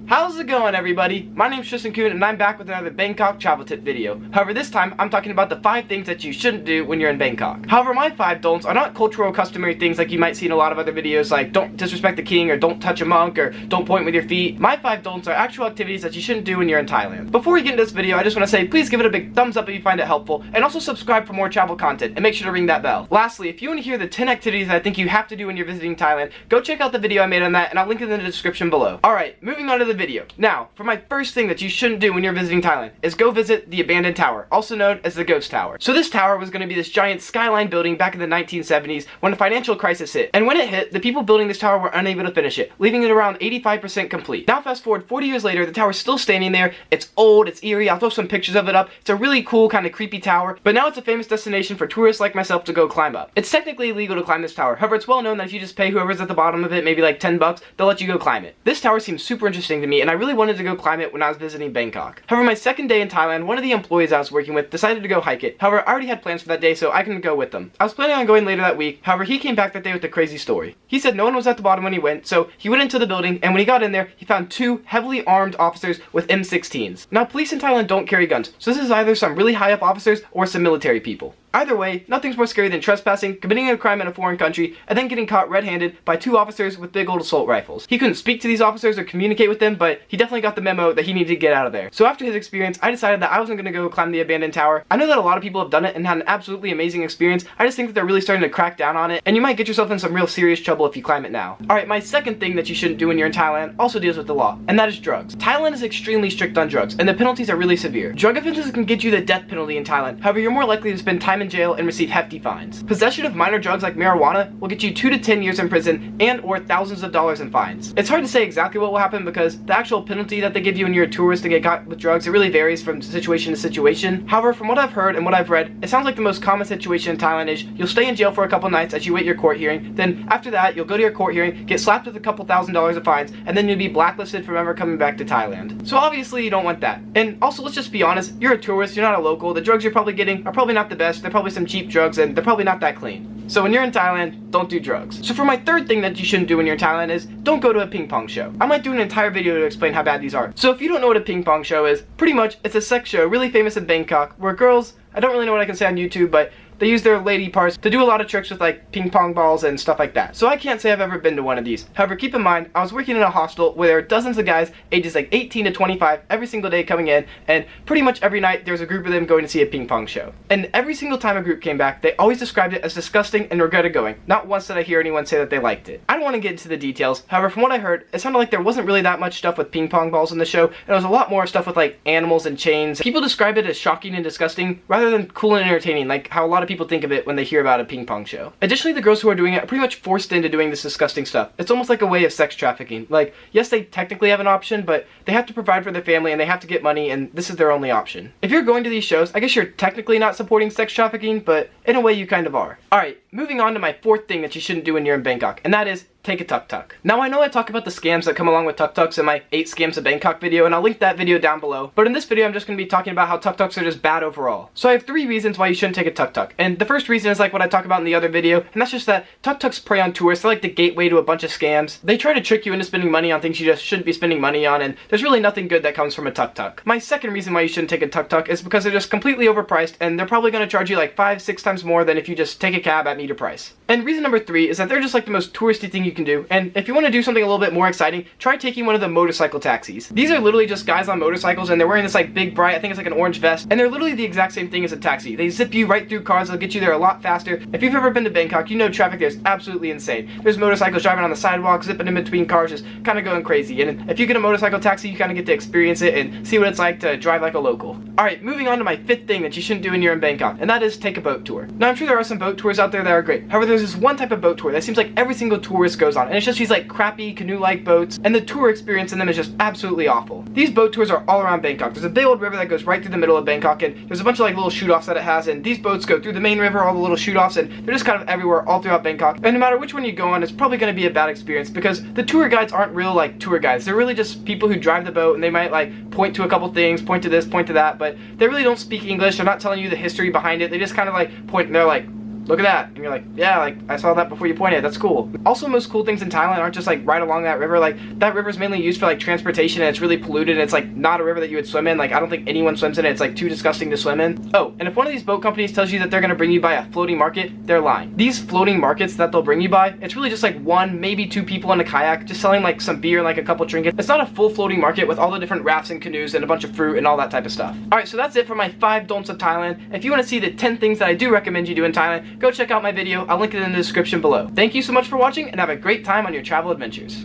How's it going, everybody? My name's Tristan Kuhn and I'm back with another Bangkok travel tip video. However, this time I'm talking about the 5 things that you shouldn't do when you're in Bangkok. However, my 5 don'ts are not cultural customary things like you might see in a lot of other videos, like don't disrespect the king or don't touch a monk or don't point with your feet. My 5 don'ts are actual activities that you shouldn't do when you're in Thailand. Before we get into this video, I just want to say please give it a big thumbs up if you find it helpful, and also subscribe for more travel content and make sure to ring that bell. Lastly, if you want to hear the 10 activities that I think you have to do when you're visiting Thailand, go check out the video I made on that and I'll link it in the description below. Alright, moving on to the video. Now, for my first thing that you shouldn't do when you're visiting Thailand is go visit the abandoned tower, also known as the Ghost Tower. So this tower was going to be this giant skyline building back in the 1970s when the financial crisis hit. And when it hit, the people building this tower were unable to finish it, leaving it around 85% complete. Now fast forward 40 years later, the tower's still standing there. It's old, it's eerie, I'll throw some pictures of it up. It's a really cool, kind of creepy tower, but now it's a famous destination for tourists like myself to go climb up. It's technically illegal to climb this tower, however it's well known that if you just pay whoever's at the bottom of it, maybe like 10 bucks, they'll let you go climb it. This tower seems super interesting to me, and I really wanted to go climb it when I was visiting Bangkok. However, my second day in Thailand, one of the employees I was working with decided to go hike it. However, I already had plans for that day, so I couldn't go with them. I was planning on going later that week, however, he came back that day with a crazy story. He said no one was at the bottom when he went, so he went into the building, and when he got in there, he found 2 heavily armed officers with M16s. Now, police in Thailand don't carry guns, so this is either some really high up officers or some military people. Either way, nothing's more scary than trespassing, committing a crime in a foreign country, and then getting caught red-handed by 2 officers with big old assault rifles. He couldn't speak to these officers or communicate with them, but he definitely got the memo that he needed to get out of there. So after his experience, I decided that I wasn't going to go climb the abandoned tower. I know that a lot of people have done it and had an absolutely amazing experience. I just think that they're really starting to crack down on it, and you might get yourself in some real serious trouble if you climb it now. Alright, my second thing that you shouldn't do when you're in Thailand also deals with the law, and that is drugs. Thailand is extremely strict on drugs, and the penalties are really severe. Drug offenses can get you the death penalty in Thailand. However, you're more likely to spend time in jail and receive hefty fines. Possession of minor drugs like marijuana will get you 2 to 10 years in prison and or thousands of dollars in fines. It's hard to say exactly what will happen because the actual penalty that they give you when you're a tourist to get caught with drugs, it really varies from situation to situation. However, from what I've heard and what I've read, it sounds like the most common situation in Thailand is you'll stay in jail for a couple nights as you wait your court hearing. Then after that, you'll go to your court hearing, get slapped with a couple $1,000s of fines, and then you'll be blacklisted from ever coming back to Thailand. So obviously you don't want that. And also, let's just be honest, you're a tourist, you're not a local. The drugs you're probably getting are probably not the best. They're probably some cheap drugs and they're probably not that clean. So when you're in Thailand, don't do drugs. So for my third thing that you shouldn't do when you're in Thailand is don't go to a ping pong show. I might do an entire video to explain how bad these are. So if you don't know what a ping pong show is, pretty much it's a sex show really famous in Bangkok where girls, I don't really know what I can say on YouTube, but they use their lady parts to do a lot of tricks with like ping pong balls and stuff like that. So I can't say I've ever been to one of these. However, keep in mind, I was working in a hostel where there are dozens of guys ages like 18 to 25 every single day coming in, and pretty much every night there was a group of them going to see a ping pong show. And every single time a group came back, they always described it as disgusting and regretted going. Not once did I hear anyone say that they liked it. I don't want to get into the details. However, from what I heard, it sounded like there wasn't really that much stuff with ping pong balls in the show, and there was a lot more stuff with like animals and chains. People describe it as shocking and disgusting rather than cool and entertaining, like how a lot of people think of it when they hear about a ping pong show. Additionally, the girls who are doing it are pretty much forced into doing this disgusting stuff. It's almost like a way of sex trafficking. Like, yes, they technically have an option, but they have to provide for their family and they have to get money, and this is their only option. If you're going to these shows, I guess you're technically not supporting sex trafficking, but in a way you kind of are. Alright, moving on to my 4th thing that you shouldn't do when you're in Bangkok, and that is take a tuk-tuk. Now I know I talk about the scams that come along with tuk-tuks in my 8 scams of Bangkok video, and I'll link that video down below, but in this video I'm just going to be talking about how tuk-tuks are just bad overall. So I have 3 reasons why you shouldn't take a tuk-tuk, and the first reason is like what I talk about in the other video, and that's just that tuk-tuks prey on tourists. They're like the gateway to a bunch of scams. They try to trick you into spending money on things you just shouldn't be spending money on, and there's really nothing good that comes from a tuk-tuk. My second reason why you shouldn't take a tuk-tuk is because they're just completely overpriced, and they're probably going to charge you like 5-6 times more than if you just take a cab at meter price. And reason number 3 is that they're just like the most touristy thing you can do, and if you want to do something a little bit more exciting, try taking one of the motorcycle taxis. These are literally just guys on motorcycles, and they're wearing this like big bright, I think it's like an orange vest, and they're literally the exact same thing as a taxi. They zip you right through cars, they'll get you there a lot faster. If you've ever been to Bangkok, you know traffic there is absolutely insane. There's motorcycles driving on the sidewalk, zipping in between cars, just kind of going crazy. And if you get a motorcycle taxi, you kind of get to experience it and see what it's like to drive like a local. Alright, moving on to my 5th thing that you shouldn't do when you're in Bangkok, and that is take a boat tour. Now I'm sure there are some boat tours out there that are great. However, there's this one type of boat tour that seems like every single tourist goes on, and it's just these like crappy canoe-like boats, and the tour experience in them is just absolutely awful. These boat tours are all around Bangkok. There's a big old river that goes right through the middle of Bangkok, and there's a bunch of like little shoot-offs that it has, and these boats go through the main river, all the little shoot-offs, and they're just kind of everywhere all throughout Bangkok. And no matter which one you go on, it's probably going to be a bad experience because the tour guides aren't real like tour guides. They're really just people who drive the boat, and they might like point to a couple things, point to this, point to that, but they really don't speak English. They're not telling you the history behind it. They just kind of like point, and they're like, look at that. And you're like, yeah, like, I saw that before you pointed. That's cool. Also, most cool things in Thailand aren't just, like, right along that river. Like, that river is mainly used for, like, transportation, and it's really polluted, and it's, like, not a river that you would swim in. Like, I don't think anyone swims in it. It's, like, too disgusting to swim in. Oh, and if one of these boat companies tells you that they're gonna bring you by a floating market, they're lying. These floating markets that they'll bring you by, it's really just, like, one, maybe two people in a kayak, just selling, like, some beer and, like, a couple trinkets. It's not a full floating market with all the different rafts and canoes and a bunch of fruit and all that type of stuff. Alright, so that's it for my 5 don'ts of Thailand. If you want to see the 10 things that I do recommend you do in Thailand, go check out my video. I'll link it in the description below. Thank you so much for watching, and have a great time on your travel adventures.